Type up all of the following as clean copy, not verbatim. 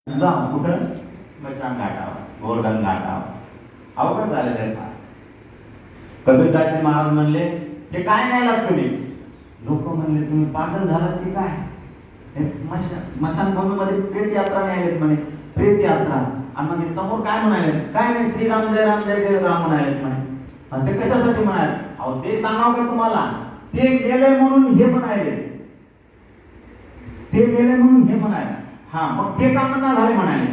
जा कुठं स्मशान घाटावर, गोवर्धन घाटावर. अवघड झालेलं आहे फार. कबीरदासजी महाराज म्हणले हे काय नाही लागत तुम्ही. लोक म्हणले तुम्ही पागल झालात की काय. हे स्मशानभूमीमध्ये प्रेत यात्रा नाही आलेत म्हणे, प्रेत यात्रा. आणि मग समोर काय म्हणाले, काय नाही श्रीराम जय राम जय जय राम म्हणालेत म्हणे. आणि ते कशासाठी म्हणाले, अहो ते सांगाव का तुम्हाला, ते गेले म्हणून हे म्हणाले, ते गेले म्हणून हे म्हणाले. हा मग ते का म्हणणार झाले म्हणाले.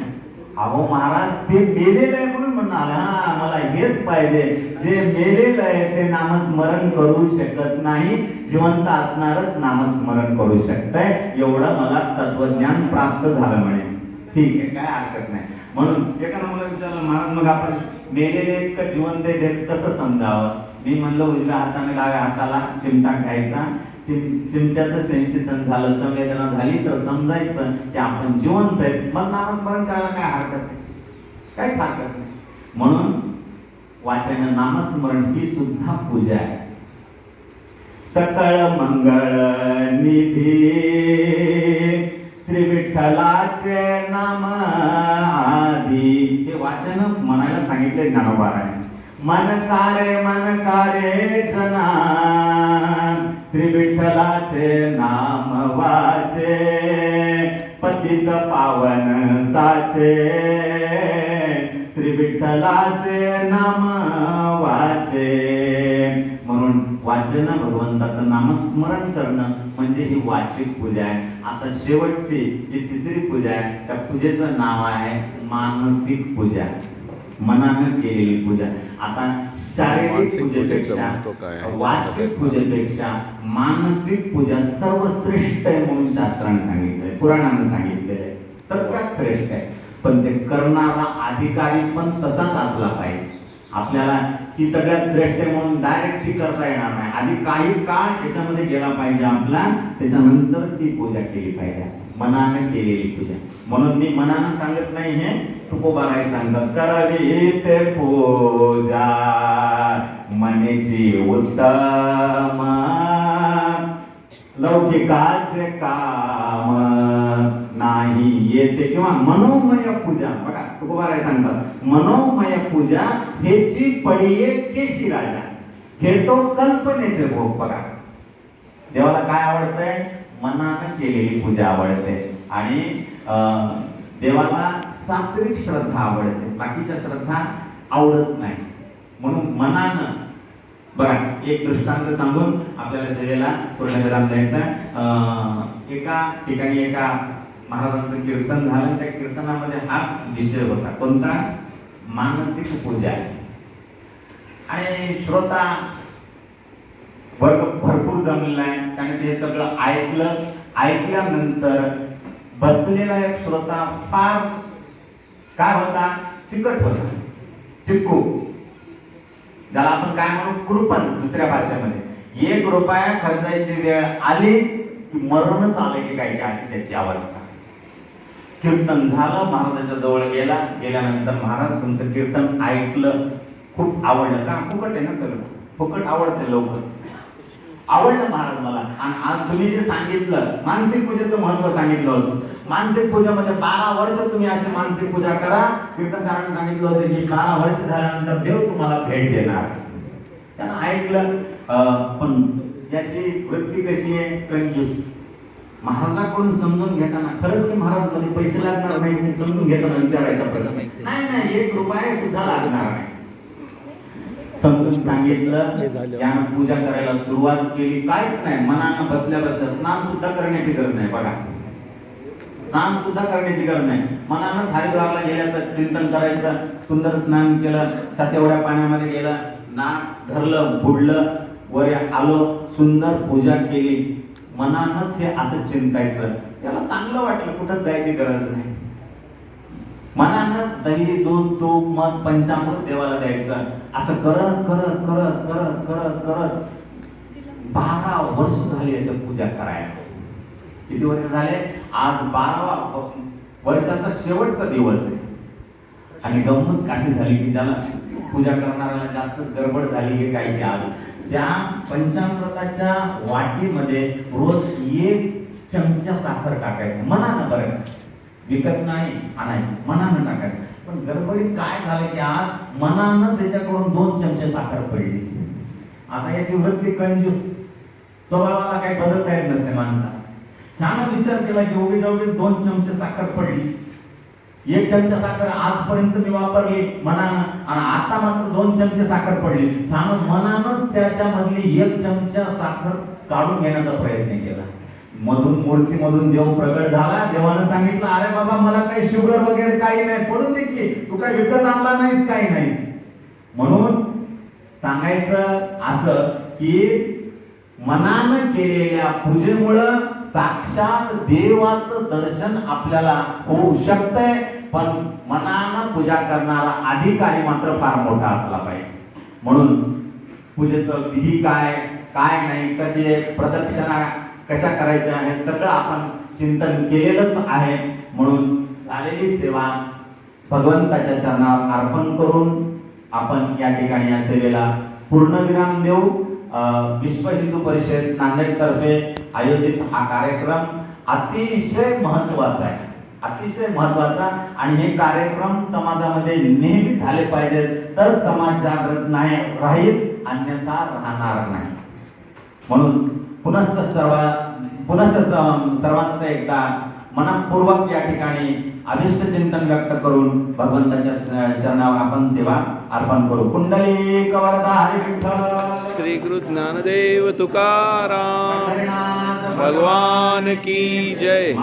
अहो महाराज ते मेलेलं आहे म्हणून म्हणाले. हा मला हेच पाहिजे, जे मेलेलं आहे ते नामस्मरण करू शकत नाही, जिवंत असणारच नामस्मरण करू शकतंय, एवढं मला तत्वज्ञान प्राप्त झालं म्हणे. ठीक आहे, काय हरकत नाही. म्हणून एका मला विचारलं, महाराज मग आपण मेलेले का जिवंत आहेत कसं समजावं. मी म्हणलं उजव्या हाताने डाव्या हाताला चिमटा घ्यायचा, चिमट्याचं सेन्सेशन झालं, संवेदना झाली तर समजायचं की आपण जिवंत आहेत, मग नामस्मरण करायला काय हरकत नाही, काहीच हरकत नाही. म्हणून वाचन नामस्मरण ही सुद्धा पूजा आहे. सकळ मंगळ निधी श्री विठ्ठलाचे नाम आधी, हे वाचन म्हणायला सांगितले ज्ञानोबाराने. मन कारे जना श्री विठ्ठलाचे नाम वाचे, पतित पावन साचे श्री विठ्ठलाचे नाम वाचे. म्हणून वाचन भगवंताचं नामस्मरण करणं म्हणजे ही वाचिक पूजा आहे. आता शेवटची जी तिसरी पूजा आहे त्या पूजेचं नाव आहे मानसिक पूजा, मनानं केलेली पूजा. आता शारीरिक पूजेपेक्षा वाचिक पूजेपेक्षा मानसिक पूजा सर्वश्रेष्ठ आहे म्हणून शास्त्राने सांगितलंय, पुराणाने सांगितलेलं, सगळ्यात श्रेष्ठ आहे. पण ते करणारा अधिकारी पण तसाच असला पाहिजे. आपल्याला ही सगळ्यात श्रेष्ठ आहे म्हणून डायरेक्ट ती करता येणार नाही. आधी काही काळ त्याच्यामध्ये गेला पाहिजे आपला, त्याच्यानंतर ती पूजा केली पाहिजे, मनाने केलेली पूजा. म्हणून मी मनानं सांगत नाही, हे तुकोबाराय सांगतात, करावी ते पूजा मनेची उत्तम, लौकिकाचे काम नाही येते. किंवा मनोमय पूजा, बघा तुकोबाराय सांगतात, मनोमय पूजा हेची पडिये केशी राजा, हे तो कल्पनेचे भोग. बघा देवाला काय आवडतंय, मनानं केलेली पूजा आवडते. आणि देवाला सात्विक श्रद्धा आवडते, बाकीच्या श्रद्धा आवडत नाही. म्हणून मनानं, बघा एक दृष्टांत सांगून आपल्याला सगळ्याला पूर्णविराम द्यायचा. एका ठिकाणी एका महाराजांचं कीर्तन झालं, त्या कीर्तनामध्ये हाच विषय होता, कोणता, मानसिक पूजा. आणि श्रोता वर्ग भरपूर जमलेला आहे, त्याने ते सगळं ऐकलं. ऐकल्यानंतर बसलेला एक श्रोता फार काय होता, चिकट होता, चिक्कू, ज्याला आपण काय म्हणू, कृपण दुसऱ्या भाषेमध्ये. 1 रुपया खर्चायची वेळ आली की मरणच आलं की काय, अशी त्याची अवस्था. कीर्तन झालं, महाराजांच्या जवळ गेला, गेल्यानंतर महाराज तुमचं कीर्तन ऐकलं, खूप आवडलं. का, फुकट आहे ना सगळं, फुकट आवडते लवकर, आवडलं महाराज मला. आणि आज तुम्ही जे सांगितलं मानसिक पूजेचं महत्व सांगितलं होतं, मानसिक पूजेमध्ये 12 वर्ष तुम्ही अशी मानसिक पूजा करा. कीर्तनकारांनी सांगितलं होतं की 12 वर्ष झाल्यानंतर देव तुम्हाला भेट देणार. त्यानं ऐकलं. पण याची वृत्ती कशी आहे, कंजूस. महाराजाकडून समजून घेताना खरंच की महाराज मध्ये पैसे लागणार नाही, समजून घेताना विचारायचा प्रश्न नाही, 1 रुपया सुद्धा लागणार नाही. समजून सांगितलं, यानं पूजा करायला सुरुवात केली. काहीच नाही, मनानं बसल्या बसल्या स्नान सुद्धा करण्याची गरज नाही. बघा, स्नान सुद्धा करण्याची गरज नाही, मनानं हरिद्वारला गेल्याचं चिंतन करायचं. सुंदर स्नान केलं, तेवढ्या पाण्यामध्ये गेलं, नाक धरलं, बुडलं, वर आलो, सुंदर पूजा केली. मनानंच हे असं चिंतायचं, त्याला चांगलं वाटलं, कुठं जायची गरज नाही. मनानंच दही, दूध, तूप, मध, पंचामृत देवाला द्यायचं. असं करत करत करत करत करत करत 12 वर्ष झाली याच्या पूजा करायला. किती वर्ष झाले, आज 12वा वर्षाचा शेवटचा दिवस आहे. आणि गंमत कशी झाली की त्याला पूजा करणाऱ्याला जास्तच गडबड झाली की काही, आज त्या पंचामृताच्या वाटीमध्ये रोज 1 चमचा साखर टाकायचं, मनानं बरं. विकत नाही आणायचं, मनानं टाकायचं. पण गडबडीत काय झालं की आज मनानंच याच्याकडून 2 चमचे साखर पडली. आता याची वृत्ती कंजूस, स्वभावाला काही बदलता येत नसते माणसाला. त्यानं विचार केला की उगीच 2 चमचे साखर पडली, 1 चमचा साखर आजपर्यंत मी वापरली मनानं, आणि आता मात्र 2 चमचे साखर पडली. त्यानं मनानंच त्याच्यामधली 1 चमचा साखर काढून घेण्याचा प्रयत्न केला. मूर्तीमधून देव प्रगट झाला. देवानं सांगितलं, अरे बाबा मला काही शुगर वगैरे काही नाही, पडून दे की, तू काय विकत आणला नाहीस, काही नाहीस. म्हणून सांगायचं असं की मनानं केलेल्या पूजेमुळं साक्षात देवाचं दर्शन आपल्याला होऊ शकतंय. पण मनानं पूजा करणारा अधिकारी मात्र फार मोठा असला पाहिजे. म्हणून पूजेचं विधी काय काय नाही, कशी प्रदक्षिणा कशा करायच्या हे सगळं आपण चिंतन केलेलंच आहे. म्हणून झालेली सेवा भगवंताच्या चरणावर अर्पण करून आपण या ठिकाणी या सेवेला पूर्णविराम देऊ. विश्व हिंदू परिषद नांदेड तर्फे आयोजित हा कार्यक्रम अतिशय महत्त्वाचा आहे, अतिशय महत्त्वाचा. आणि हे कार्यक्रम समाजामध्ये नेहमी झाले पाहिजेत, तर समाज जागृत नाही राहील, अन्यथा राहणार नाही. म्हणून पुनश्च सर्वांचं एकदा मनपूर्वक या ठिकाणी अभिष्ट चिंतन व्यक्त करून भगवंताच्या चरणावर आपण सेवा अर्पण करू. कुंडलिक वरदा हरी विठ्ठल. श्री गुरु ज्ञानदेव तुकाराम भगवान की जय.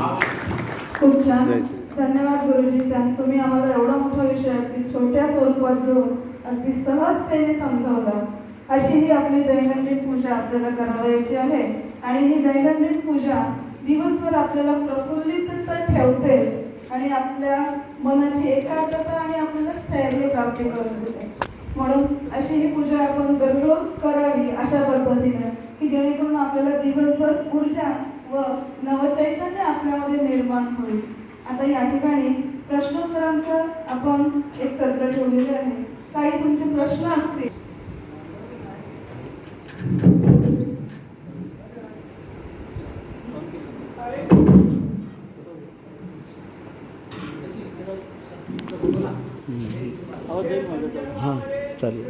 खूप छान, धन्यवाद गुरुजीचा. तुम्ही आम्हाला एवढा मोठा विषय अगदी छोट्या स्वरूपात घेऊन अगदी सहजतेने समजावला. अशी ही आपली दैनंदिन पूजा आपल्याला करावयाची आहे. आणि ही दैनंदिन पूजा दिवसभर आपल्याला प्रफुल्लित तर ठेवते आणि आपल्या मनाची एकाग्रता आणि आपल्याला स्थैर्य प्राप्त करून देते. म्हणून अशी ही पूजा आपण दररोज करावी अशा पद्धतीने, की जेणेकरून आपल्याला दिवसभर ऊर्जा व नवचैतन्य आपल्यामध्ये निर्माण होईल. आता या ठिकाणी प्रश्नोत्तरांचं आपण एक सत्र ठेवलेले आहे. काही तुमचे प्रश्न असतील हां चालेल.